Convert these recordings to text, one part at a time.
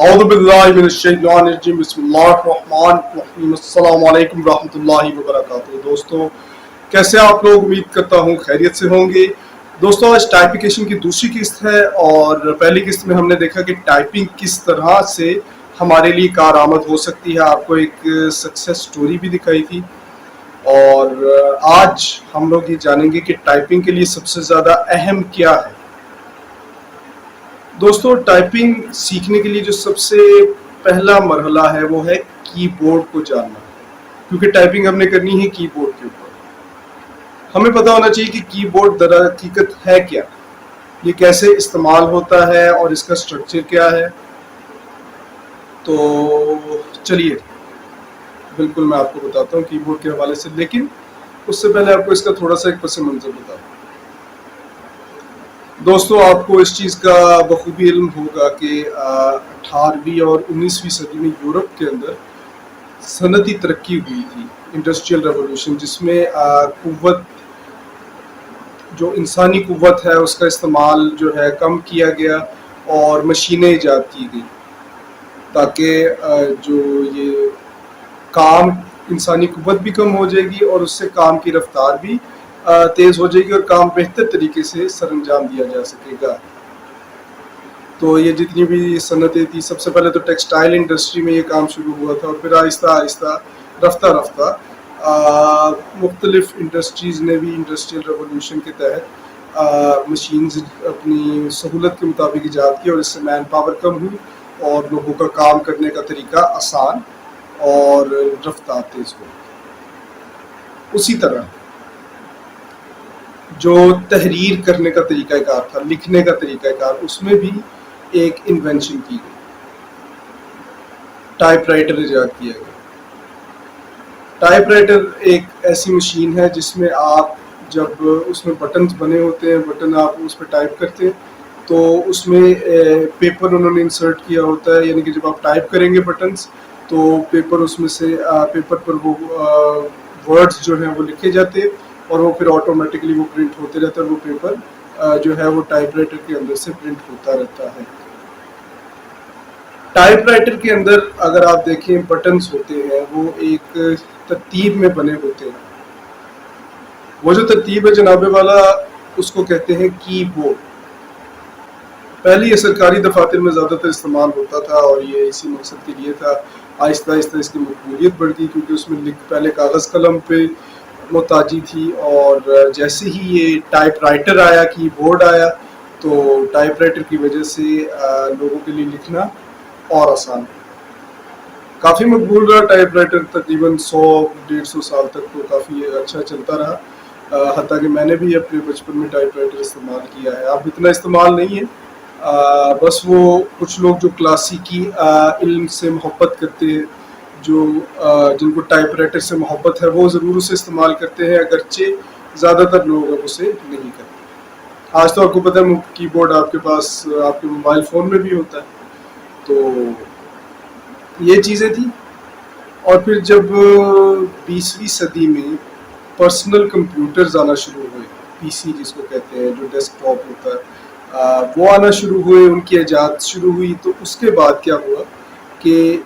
اعوذ باللہ من الشیطان الرجیم بسم اللہ الرحمن الرحیم السلام علیکم ورحمۃ اللہ وبرکاتہ۔ دوستو کیسے آپ لوگ؟ امید کرتا ہوں خیریت سے ہوں گے۔ دوستو آج ٹائپیکیشن کی دوسری قسط ہے اور پہلی قسط میں ہم نے دیکھا کہ ٹائپنگ کس طرح سے ہمارے لیے کارآمد ہو سکتی ہے، آپ کو ایک سکسیس سٹوری بھی دکھائی تھی، اور آج ہم لوگ یہ جانیں گے کہ ٹائپنگ کے لیے سب سے زیادہ اہم کیا ہے۔ دوستو ٹائپنگ سیکھنے کے لیے جو سب سے پہلا مرحلہ ہے وہ ہے کی بورڈ کو جاننا، کیونکہ ٹائپنگ ہم نے کرنی ہے کی بورڈ کے اوپر۔ ہمیں پتہ ہونا چاہیے کہ کی بورڈ در حقیقت ہے کیا، یہ کیسے استعمال ہوتا ہے اور اس کا سٹرکچر کیا ہے۔ تو چلیے بالکل میں آپ کو بتاتا ہوں کی بورڈ کے حوالے سے، لیکن اس سے پہلے آپ کو اس کا تھوڑا سا ایک پس منظر بتاؤں۔ دوستو آپ کو اس چیز کا بخوبی علم ہوگا کہ 18ویں اور 19ویں صدی میں یورپ کے اندر صنعتی ترقی ہوئی تھی، انڈسٹریل ریولوشن، جس میں قوت، جو انسانی قوت ہے اس کا استعمال جو ہے کم کیا گیا اور مشینیں ایجاد کی گئی، تاکہ جو یہ کام، انسانی قوت بھی کم ہو جائے گی اور اس سے کام کی رفتار بھی تیز ہو جائے گی اور کام بہتر طریقے سے سر انجام دیا جا سکے گا۔ تو یہ جتنی بھی صنعتیں تھی، سب سے پہلے تو ٹیکسٹائل انڈسٹری میں یہ کام شروع ہوا تھا، اور پھر آہستہ آہستہ رفتہ رفتہ مختلف انڈسٹریز نے بھی انڈسٹریل ریولوشن کے تحت مشینز اپنی سہولت کے مطابق ایجاد کی، اور اس سے مین پاور کم ہوئی اور لوگوں کا کام کرنے کا طریقہ آسان اور رفتار تیز ہوئی۔ اسی طرح جو تحریر کرنے کا طریقہ کار تھا، لکھنے کا طریقہ کار، اس میں بھی ایک انوینشن کی گئی، ٹائپ رائٹر ایجاد کیا گیا۔ ٹائپ رائٹر ایک ایسی مشین ہے جس میں آپ، جب اس میں بٹنز بنے ہوتے ہیں، بٹن آپ اس پہ ٹائپ کرتے ہیں تو اس میں پیپر انہوں نے انسرٹ کیا ہوتا ہے، یعنی کہ جب آپ ٹائپ کریں گے بٹنز تو پیپر، اس میں سے پیپر پر وہ ورڈز جو ہیں وہ لکھے جاتے ہیں اور وہ پھر آٹومیٹکلی وہ پرنٹ ہوتے رہتا ہے، وہ پیپر جو ہے وہ ٹائپ رائٹر کے اندر سے پرنٹ ہوتا رہتا ہے۔ ٹائپ رائٹر کے اندر اگر آپ دیکھیں بٹنز ہوتے ہیں وہ ایک ترتیب میں بنے ہوتے ہیں، وہ جو ترتیب ہے جناب والا اس کو کہتے ہیں کی بورڈ۔ پہلے یہ سرکاری دفاتر میں زیادہ تر استعمال ہوتا تھا اور یہ اسی مقصد کے لیے تھا۔ آہستہ آہستہ اس کی مقبولیت بڑھ گئی کیونکہ اس میں پہلے کاغذ قلم پہ محتاجی تھی، اور جیسے ہی یہ ٹائپ رائٹر آیا، کی بورڈ آیا، تو ٹائپ رائٹر کی وجہ سے لوگوں کے لیے لکھنا اور آسان ہوا۔ کافی مقبول رہا ٹائپ رائٹر، تقریباً 100-150 سال تک تو کافی اچھا چلتا رہا، حتیٰ کہ میں نے بھی اپنے بچپن میں ٹائپ رائٹر استعمال کیا ہے۔ اب اتنا استعمال نہیں ہے، بس وہ کچھ لوگ جو کلاسیکی علم سے محبت کرتے ہیں، جو جن کو ٹائپ رائٹر سے محبت ہے، وہ ضرور اسے استعمال کرتے ہیں، اگرچہ زیادہ تر لوگ اب اسے نہیں کرتے۔ آج تو آپ کو پتہ ہے کی بورڈ آپ کے پاس، آپ کے موبائل فون میں بھی ہوتا ہے۔ تو یہ چیزیں تھیں، اور پھر جب 20ویں صدی میں پرسنل کمپیوٹرز آنا شروع ہوئے، پی سی جس کو کہتے ہیں، جو ڈیسک ٹاپ ہوتا ہے، وہ آنا شروع ہوئے، ان کی ایجاد شروع ہوئی، تو اس کے بعد کیا ہوا کہ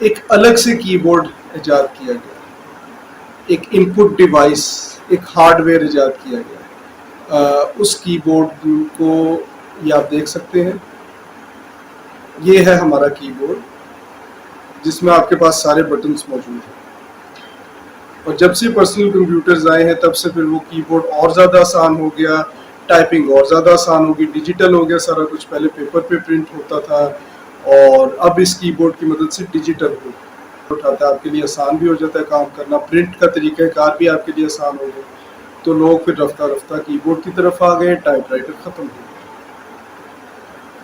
ایک الگ سے کی بورڈ ایجاد کیا گیا، ایک ان پٹ ڈیوائس، ایک ہارڈ ویئر ایجاد کیا گیا۔ اس کی بورڈ کو یہ آپ دیکھ سکتے ہیں، یہ ہے ہمارا کی بورڈ جس میں آپ کے پاس سارے بٹنز موجود ہیں، اور جب سے پرسنل کمپیوٹرز آئے ہیں تب سے پھر وہ کی بورڈ اور زیادہ آسان ہو گیا، ٹائپنگ اور زیادہ آسان ہوگی، ڈیجیٹل ہو گیا سارا کچھ، پہلے پیپر پہ پرنٹ ہوتا تھا، اور اب اس کی بورڈ کی مدد سے ڈیجیٹل اٹھاتا ہے، آپ کے لیے آسان بھی ہو جاتا ہے کام کرنا، پرنٹ کا طریقہ کار بھی آپ کے لیے آسان ہو گیا۔ تو لوگ پھر رفتہ رفتہ کی بورڈ کی طرف آ گئے، ٹائپ رائٹر ختم ہو گیا۔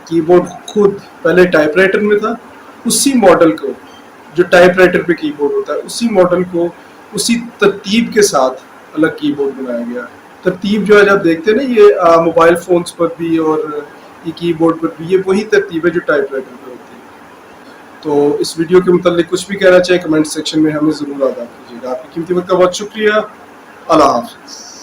کی بورڈ خود پہلے ٹائپ رائٹر میں تھا، اسی ماڈل کو، جو ٹائپ رائٹر پہ کی بورڈ ہوتا ہے، اسی ماڈل کو اسی ترتیب کے ساتھ الگ کی بورڈ بنایا گیا۔ ترتیب جو ہے آپ دیکھتے ہیں نا، یہ موبائل فونز پر بھی اور یہ کی بورڈ پر بھی، یہ وہی ترتیب ہے جو ٹائپ رائٹر پر ہوتی ہے۔ تو اس ویڈیو کے متعلق کچھ بھی کہنا چاہے کمنٹ سیکشن میں ہمیں ضرور آگاہ کیجیے گا۔ آپ کی قیمتی وقت کا بہت شکریہ۔ اللہ حافظ۔